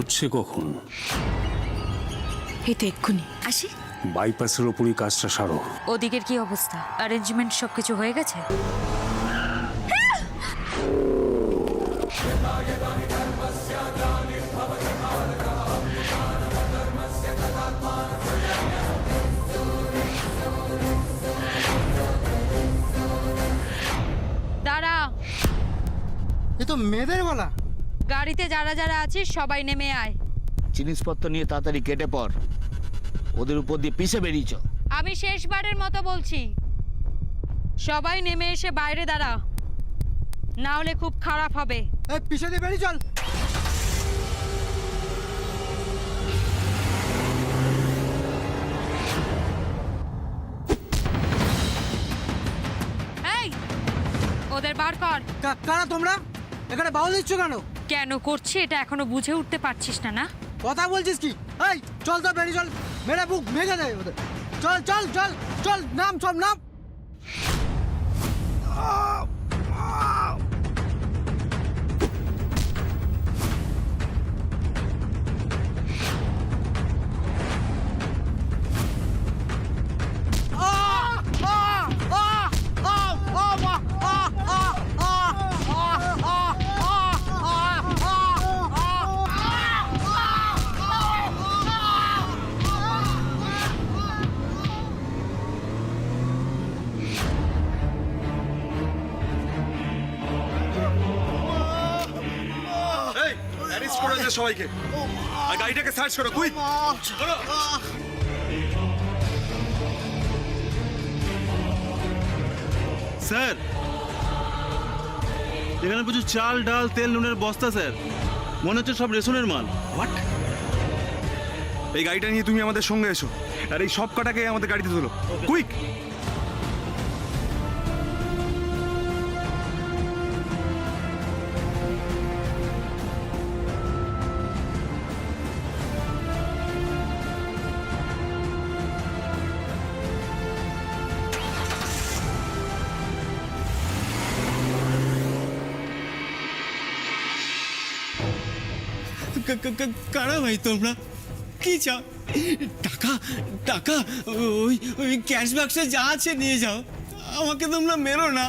উঠছে কখন? এই তো এক্ষুনি আসি। বাইপাসের ওপরই কাজটা সারো। ওদিকের কি অবস্থা? অ্যারেঞ্জমেন্ট সবকিছু হয়ে গেছে? দাঁড়া, এ তো মেয়েদের গলা। গাড়িতে যারা যারা আছিস সবাই নেমে আয়। জিনিসপত্র নিয়ে তাড়াতাড়ি কেটে পড়, ওদের উপর দিয়ে পিছে বেরিয়েছ। আমি শেষবারের মতো বলছি, সবাই নেমে এসে বাইরে দাঁড়া, না হলে খুব খারাপ হবে। এই পিছনে বেরিয়ে চল। এই, ওদের বার কর। কারা তোমরা? এখানে বাউল দিচ্ছ কেন? কেন করছি এটা এখনো বুঝে উঠতে পারছিস না? না কথা বলছিস কি? এই চল তো, বেরিয়ে চল। মেরে বুক ভেঙে দেয় ওদের। চল চল চল চল, নাম সব নাম। অ্যারেস্ট করে দে সবাইকে, আর গাড়িটাকে সার্চ করো। কুইক করো। স্যার, এখানে প্রচুর চাল, ডাল, তেল, নুনের বস্তা স্যার। মনে হচ্ছে সব রেশনের মাল। হোয়াট? এই গাড়িটা নিয়ে তুমি আমাদের সঙ্গে এসো, আর এই সব কটাকে আমাদের গাড়িতে তোলো। কুইক। কারা ভাই তোমরা? কি চাও? টাকা টাকা? ওই ওই ক্যাশ বাক্সে যা আছে নিয়ে যাও, আমাকে তোমরা মেরো না।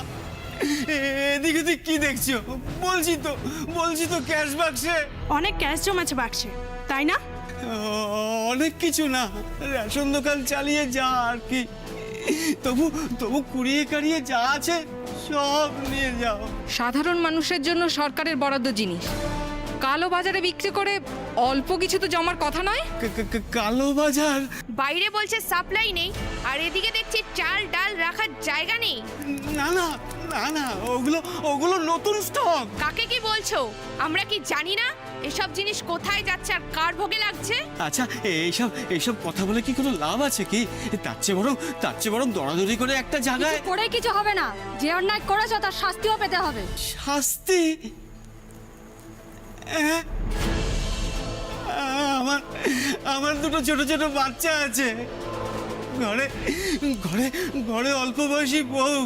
এদিকে তুই কি দেখছো? বলছি তো ক্যাশ বাক্সে অনেক ক্যাশ জমাছে বাক্সে, তাই না? অনেক কিছু না, রেশন দোকান চালিয়ে যা আর কি। তবু কুড়িয়ে কাড়িয়ে যা আছে সব নিয়ে যাও। সাধারণ মানুষের জন্য সরকারের বরাদ্দ জিনিস কালো বাজারে বিক্রি করে অল্প কিছু তো জমার কথা নয়। কালো বাজার? বাইরে বলছে সাপ্লাই নেই, আর এদিকে দেখছি চাল ডাল রাখার জায়গা নেই। না না না না, ওগুলো নতুন স্টক। কাকে কি বলছো? আমরা কি জানি না এসব জিনিস কোথায় যাচ্ছে আর কার ভোগে লাগছে? আচ্ছা, এইসব কথা বলে কি কোনো লাভ আছে কি? তার চেয়ে বরং দরাদরি করে একটা জায়গায়। করে কিছু হবে না, যে অন্যায় করেছো তার শাস্তিও পেতে হবে। শাস্তি? আমার দুটো ছোট ছোট বাচ্চা আছে, ঘরে ঘরে ঘরে অল্প বয়সী বউ।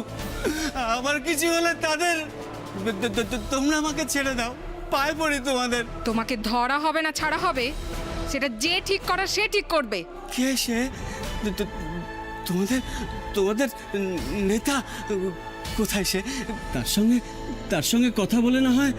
আমার কিছু হলে তাদের, তোমরা আমাকে ছেড়ে দাও, পায়ে পড়ি তোমাদের। তোমাকে ধরা হবে না ছাড়া হবে সেটা যে ঠিক করার সে ঠিক করবে। কে সে? তোমাদের নেতা কোথায় সে? তার সঙ্গে কথা বলে না হয়।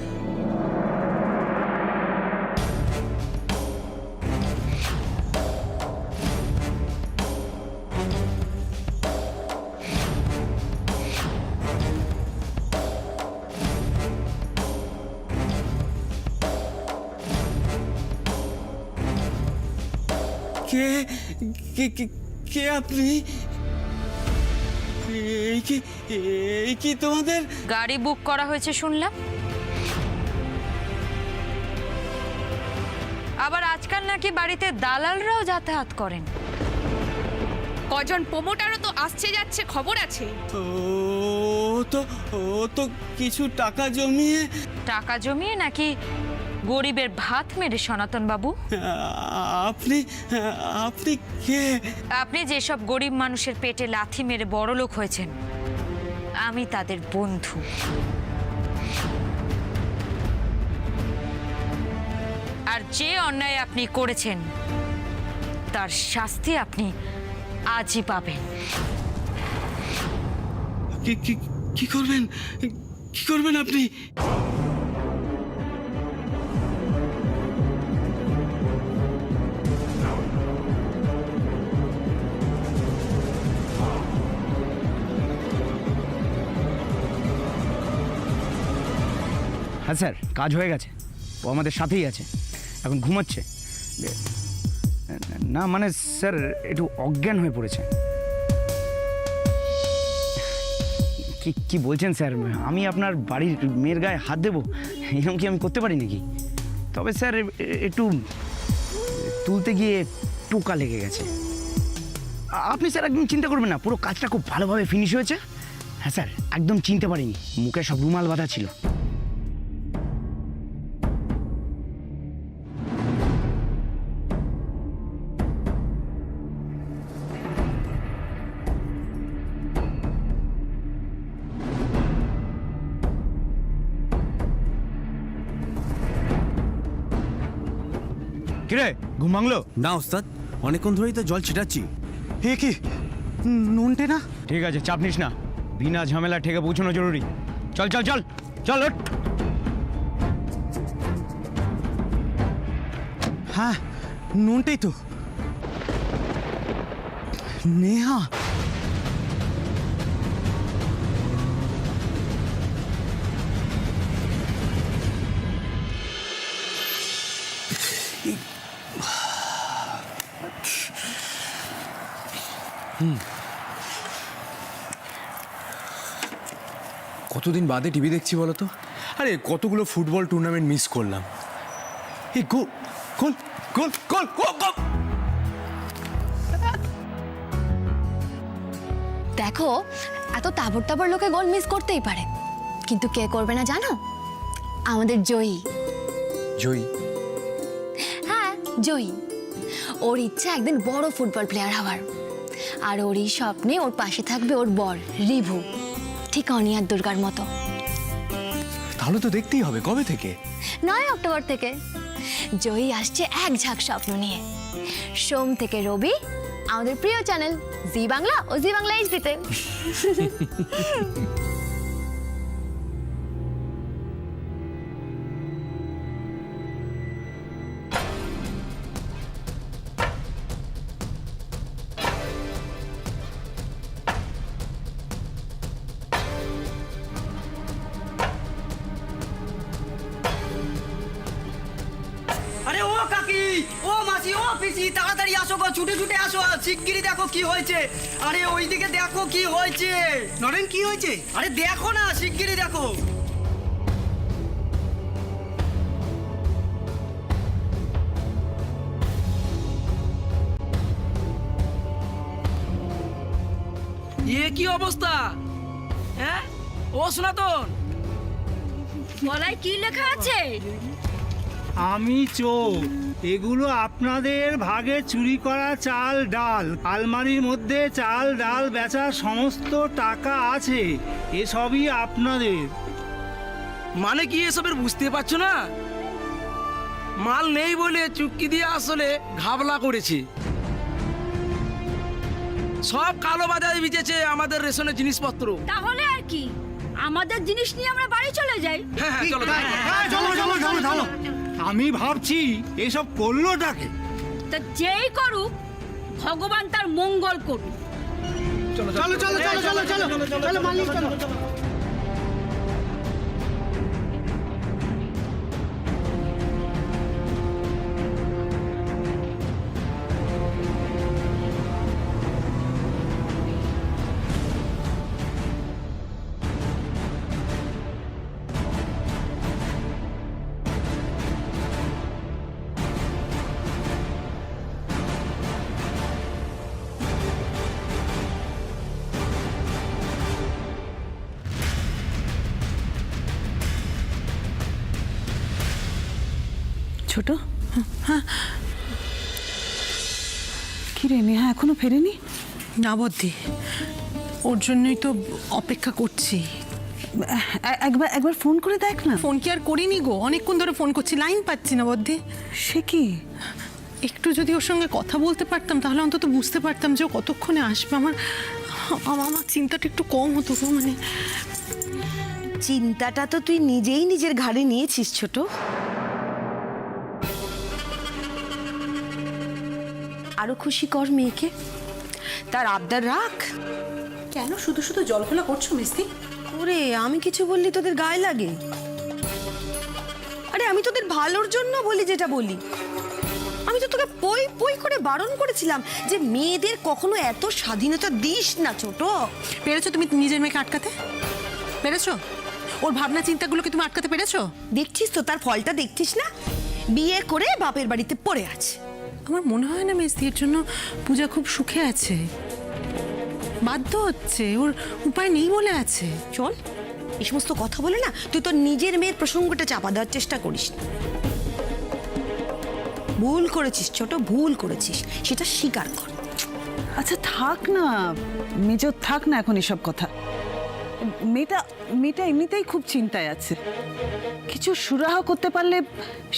কে আপনি? এই কি তোমাদের গাড়ি বুক করা হয়েছে শুনলাম। আবার আজকাল নাকি বাড়িতে দালালরাও যাতায়াত করেন। কজন প্রমোটারও তো আসছে যাচ্ছে, খবর আছে। ও তো কিছু টাকা জমিয়ে নাকি গরিবের ভাত মেরে? সনাতন বাবু, আপনি কে? আপনি যেসব গরিব মানুষের পেটে লাথি মেরে বড়লোক হয়েছেন, আমি তাদের বন্ধু। আর যে অন্যায় আপনি করেছেন তার শাস্তি আপনি আজই পাবেন। কি করবেন কি করবেন আপনি? হ্যাঁ স্যার, কাজ হয়ে গেছে। ও আমাদের সাথেই আছে, এখন ঘুমাচ্ছে। না মানে স্যার একটু অজ্ঞান হয়ে পড়েছে। কি বলছেন স্যার? আমি আপনার বাড়ির মেয়ের গায়ে হাত দেবো এরকম কি আমি করতে পারি নাকি? তবে স্যার একটু তুলতে গিয়ে টোকা লেগে গেছে। আপনি স্যার একদম চিন্তা করবেন না, পুরো কাজটা খুব ভালোভাবে ফিনিশ হয়েছে। হ্যাঁ স্যার, একদম চিনতে পারিনি, মুখে সব রুমাল বাঁধা ছিল। কিরে, ঘুম ভাঙলো? না ওস্তাদ, অনেকক্ষণ ধরেই তো জল ছিটাচ্ছি। হে কি নুনটে না? ঠিক আছে, চাপ নিস না, বিনা ঝামেলা ঠেকে পৌঁছানো জরুরি। চল চল চল চল, ওঠ। হ্যাঁ, নুনটাই তো। নেহা, কতদিন বাদে টিভি দেখছি বলো তো? আরে কতগুলো ফুটবল টুর্নামেন্ট মিস করলাম। এই গোল গোল গোল গোল গোল! দেখো, এত তাবড় তাবড় লোকে গোল মিস করতেই পারে, কিন্তু কে করবে না জানো? আমাদের জয়ী। জয়ী? হ্যাঁ, জয়ী। ওর ইচ্ছা একদিন বড় ফুটবল প্লেয়ার হওয়ার, আর ওরই স্বপ্নে ওর পাশে থাকবে ওর বর রিভু, ঠিক অনিয়ার দুর্গার মতো। তাহলে তো দেখতেই হবে। কবে থেকে? 9 অক্টোবর থেকে। জয়ী আসছে এক ঝাঁক স্বপ্ন নিয়ে, সোম থেকে রবি আমাদের প্রিয় চ্যানেল জি বাংলা ও জি বাংলা এইচডিতে। আরে ও কাকি, ও মাসি, ও পিসি, তাড়াতাড়ি আসো গো, ছুটে ছুটে আসো, শিগগিরই দেখো কি হয়েছে। আরে ওইদিকে দেখো কি হয়েছে। নরেন, কি হয়েছে? আরে দেখো না, শিগগিরই দেখো। এ কি অবস্থা? হ্যাঁ, ও সনাতন, গলায় কি লেখা আছে? আমি চোর, এগুলো আপনাদের ভাগে চুরি করা চাল ডাল। আলমারির মধ্যে চাল ডাল বেচার সমস্ত টাকা আছে, এসবই আপনাদের। মানে কি এসবের বুঝতে পারছো না? মাল নেই বলে চুক্তি দিয়ে আসলে ঘাবলা করেছে। সব কালো বাজারে বিচেছে আমাদের রেশনের জিনিসপত্র। তাহলে আর কি, আমাদের জিনিস নিয়ে আমরা বাড়ি চলে যাই। হ্যাঁ হ্যাঁ, চলো থামো। আমি ভাবছি এসব করলোটাকে। তা যেই করুক, ভগবান তার মঙ্গল করুক। চলো চলো চলো চলো চলো চলো চলো মালিক, চলো। ছোট, কি রে নেহা এখনো ফেরেনি? না বদ্দি, ওর জন্যই তো অপেক্ষা করছি। একবার একবার ফোন করে দেখ না। ফোন কি আর করিনি গো, অনেকক্ষণ ধরে ফোন করছি, লাইন পাচ্ছি না বদ্দি। সে কি? একটু যদি ওর সঙ্গে কথা বলতে পারতাম তাহলে অন্তত বুঝতে পারতাম যে ও কতক্ষণে আসবে। আমার চিন্তাটা একটু কম হতো গো। মানে চিন্তাটা তো তুই নিজেই নিজের ঘাড়ে নিয়েছিস ছোট। আরো খুশি কর মেয়েকে, তার আবদার রাখ। কেন শুধু শুধু জলখোলা করছো মিস্তি? ওরে আমি কিছু বললি তোদের গায়ে লাগে? আরে আমি তোদের ভালোর জন্য বলি যেটা বলি। আমি তো তোকে পই পই করে বারণ করেছিলাম যে মেয়েদের কখনো এত স্বাধীনতা দিস না ছোট। পেরেছো তুমি নিজের মেয়েকে আটকাতে? পেরেছো? ওর ভাবনা চিন্তাগুলোকে তুমি আটকাতে পেরেছো? দেখছিস তো তার ফলটা, দেখছিস না? বিয়ে করে বাপের বাড়িতে পড়ে আছে। আমার মনে হয় না মিস্তি এর জন্য পূজা খুব সুখে আছে। বাধ্য হচ্ছে, ওর উপায় নেই বলে আছে। চল এই সমস্ত কথা বলে না তুই তোর নিজের মেয়ের প্রসঙ্গটা চাপা দেওয়ার চেষ্টা করিস না। ভুল করেছিস ছোট, ভুল করেছিস, সেটা স্বীকার কর। আচ্ছা থাক না মেজর, থাক না এখন এসব কথা। মেয়েটা এমনিতেই খুব চিন্তায় আছে। কিছু সুরাহা করতে পারলে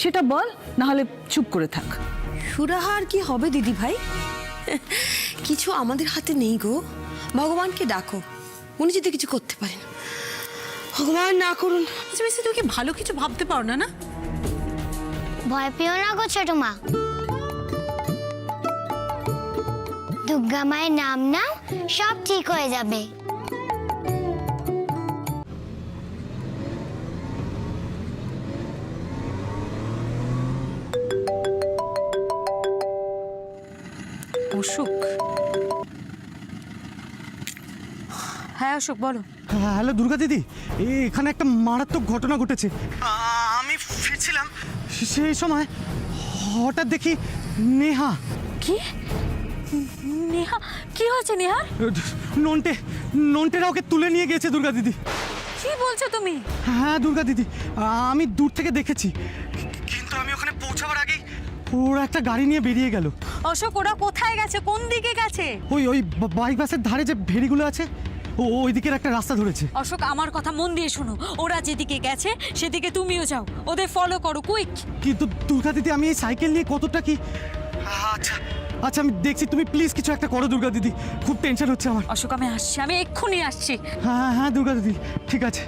সেটা বল, না হলে চুপ করে থাক। সুরাহা আর কি হবে দিদি ভাই, কিছু আমাদের হাতে নেই গো। ভগবানকে ডাকো, উনি যদি কিছু করতে পারেন। ভগবান না করুন। আচ্ছা মিস্তি তুমি কি ভালো কিছু ভাবতে পারো না? না ভয় পেও না গো ছোট মা, দুর্গা মায়ের নাম নাও, সব ঠিক হয়ে যাবে। অশোক, হ্যাঁ অশোক বলো। হ্যালো দুর্গা দিদি, এখানে একটা মারাত্মক ঘটনা ঘটেছে। আমি ফিরছিলাম, সেই সময় হঠাৎ দেখি নেহা। কি? নেহা? কি হয়েছে নেহা? নন্টেরা ওকে তুলে নিয়ে গেছে দুর্গা দিদি। কি বলছো তুমি? হ্যাঁ দুর্গা দিদি, আমি দূর থেকে দেখেছি, কিন্তু আমি ওখানে পৌঁছাবার আগেই ওরা একটা গাড়ি নিয়ে বেরিয়ে গেল। অশোক ওরা কোথায় গেছে, কোন দিকে গেছে? ওই বাইপাসের ধারে যে ভেড়িগুলো আছে ওই দিকের একটা রাস্তা ধরেছে। অশোক আমার কথা মন দিয়ে শোনো, ওরা যেদিকে গেছে সেদিকে তুমিও যাও, ওদের ফলো করো কুইক। কিন্তু দুর্গা দিদি আমি এই সাইকেল নিয়ে কতটা কি। আচ্ছা আচ্ছা আমি দেখছি, তুমি প্লিজ কিছু একটা করো দুর্গা দিদি, খুব টেনশন হচ্ছে আমার। অশোক আমি আসছি, আমি এক্ষুনি আসছি। হ্যাঁ হ্যাঁ দুর্গা দিদি ঠিক আছে।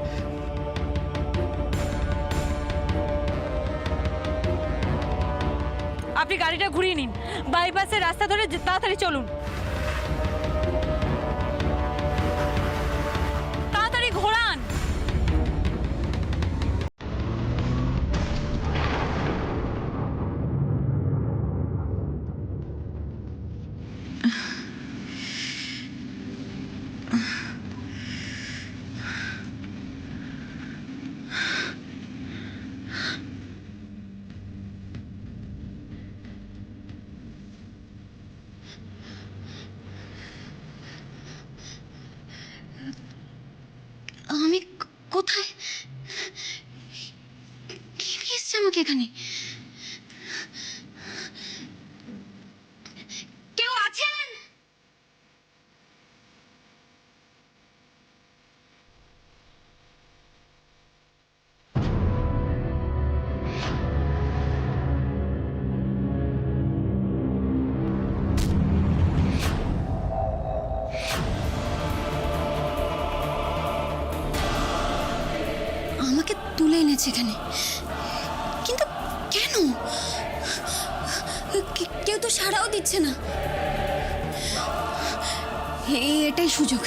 আপনি গাড়িটা ঘুরিয়ে নিন, বাইপাসের রাস্তা ধরে তাড়াতাড়ি চলুন। তাড়াতাড়ি ঘোরান। আমি কোথায়? কি এসছে আমাকে এখানে? কেউ আছেন? আমাকে তুলে এনেছে এখানে, কিন্তু কেন? কেউ তো সাড়াও দিচ্ছে না। এটাই সুযোগ,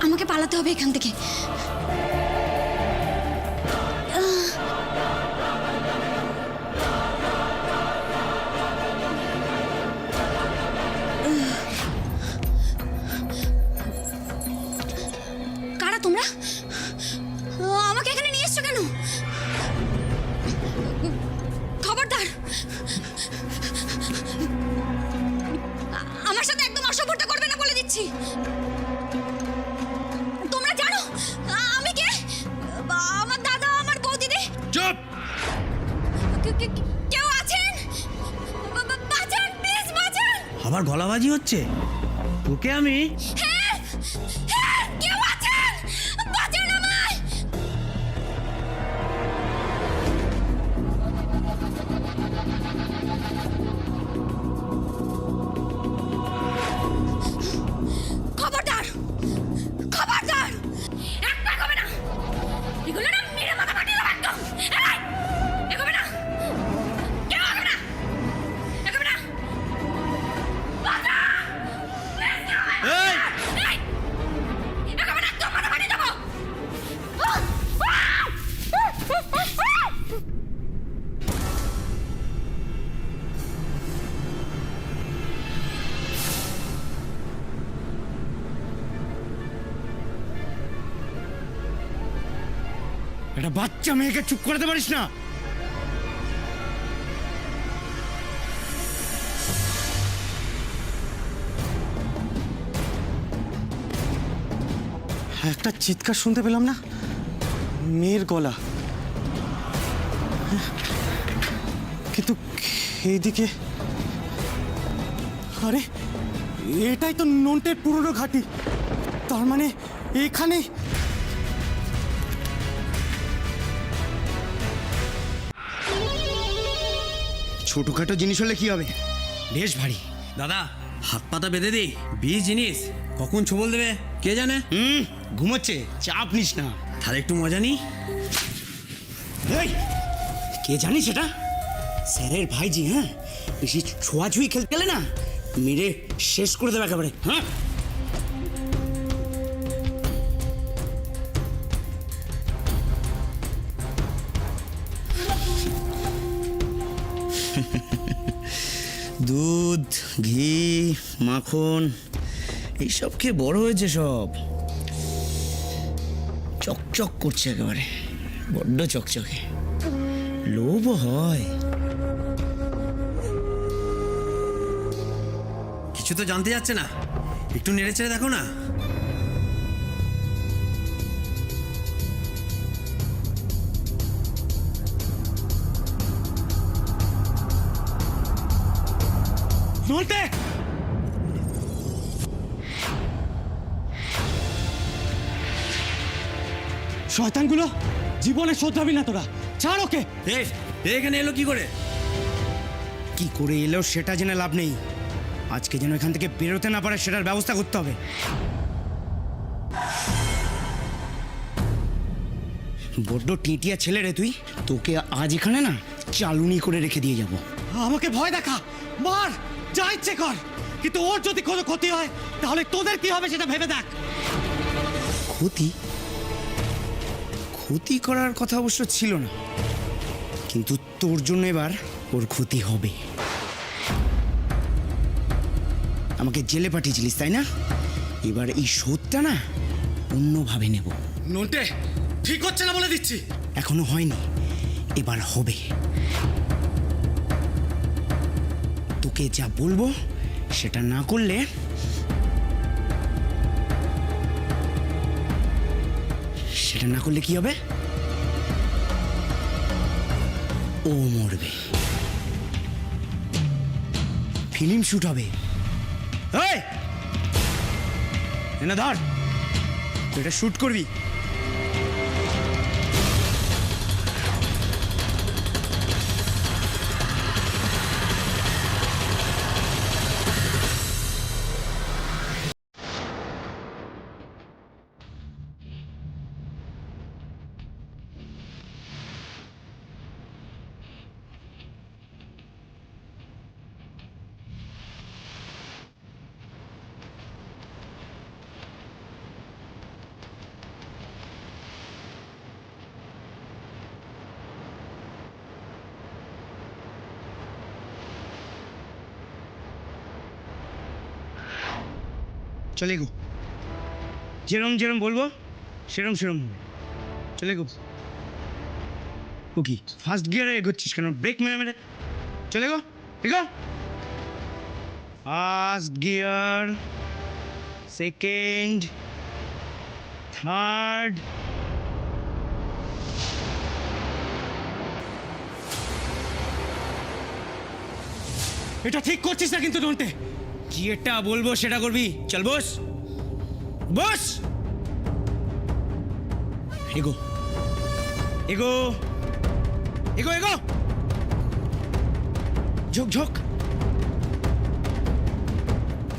আমাকে পালাতে হবে এখান থেকে। কারা তোমরা? আমাকে এখানে নিয়ে এসছো কেন? খবরদার, আমার সাথে একদম অসভ্যতা করবে না বলে দিচ্ছি। তোমরা জানো আমি কে? আমার দাদা, আমার বৌদিদি। চুপ! কেউ আছেন? বাঁচান প্লিজ, বাঁচান। আবার গলাবাজি হচ্ছে, তোকে আমি। হ্যাঁ, কেউ আছেন? একটা বাচ্চা মেয়েকে চুপ করাতে পারিস না? একটা চিৎকার শুনতে পেলাম না, মেয়ের গলা, কিন্তু এইদিকে আরে এটাই তো নন্টের পুরনো ঘাঁটি, তার মানে এখানে ছোটখাটো জিনিস হলে কি হবে, বেশ ভারী। দাদা হাত পাতা বেঁধে দে, বিষ জিনিস কখন ছবল দেবে কে জানে। ঘুমোচ্ছে, চাপ নিস না। তাহলে একটু মজা নি। এই, কে জানিস এটা? স্যারের ভাইজি। হ্যাঁ, বেশি ছোঁয়াছুঁই খেলতে গেলে না মেরে শেষ করে দেবে একেবারে। হ্যাঁ, দুধ, ঘি, মাখন এইসব খেয়ে বড় হয়েছে সব। চকচক করছে একেবারে, বড্ড চকচকে, লোভও হয়। কিছু তো জানতে যাচ্ছে না, একটু নেড়ে চেড়ে দেখো না। নন্টে, শয়তানগুলো জীবনে শোধরাবি না তোরা, ছাড় ওকে। এখানে এলো কি করে? কি করে এলো সেটা জেনে লাভ নেই, আজকে যেন এখান থেকে বেরোতে না পারে সেটার ব্যবস্থা করতে হবে। বড্ড টিঁটিয়া ছেলে রে তুই, তোকে আজ এখানে না চালুনি করে রেখে দিয়ে যাব। আমাকে ভয় দেখা, মার, যা ইচ্ছে কর, কিন্তু ওর যদি কোনো ক্ষতি হয় তাহলে তোদের কি হবে সেটা ভেবে দেখ। ক্ষতি? ক্ষতি করার কথা অবশ্য ছিল না, কিন্তু তোর জন্য এবার ওর ক্ষতি হবে। আমাকে জেলে পাঠিয়েছিলিস তাই না? এবার এই শোধটা না অন্যভাবে নেব। নন্টে, ঠিক হচ্ছে না বলে দিচ্ছি। এখনো হয়নি, এবার হবে। তোকে যা বলবো সেটা না করলে কি হবে? ও মরবে, ফিল্ম শুট হবে। এই, এনে ধর, তুই এটা শুট করবি। চলে গো, যেরম যেরম বলবো সেরম সেরম হবে। চলে গো। কুকি ফার্স্ট গিয়ারে এগোচ্ছিস কেন? ব্রেক মেরে মেরে চলে গো, এগো। First gear, second, third. এটা ঠিক করছিস না কিন্তু নন্টে। যেটা বলবো সেটা করবি। চল বস, বস। এগো, এগো, এগো, এগো, ঝোক ঝোক।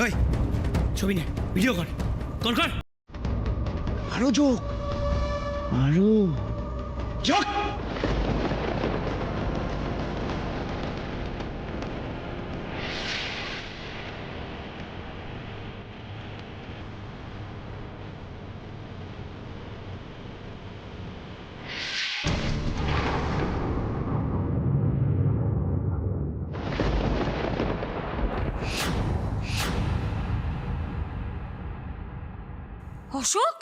ওই ছবি নে, ভিডিও কর, কর কর। আরো ঝোক, আরো ঝোক। অশোক,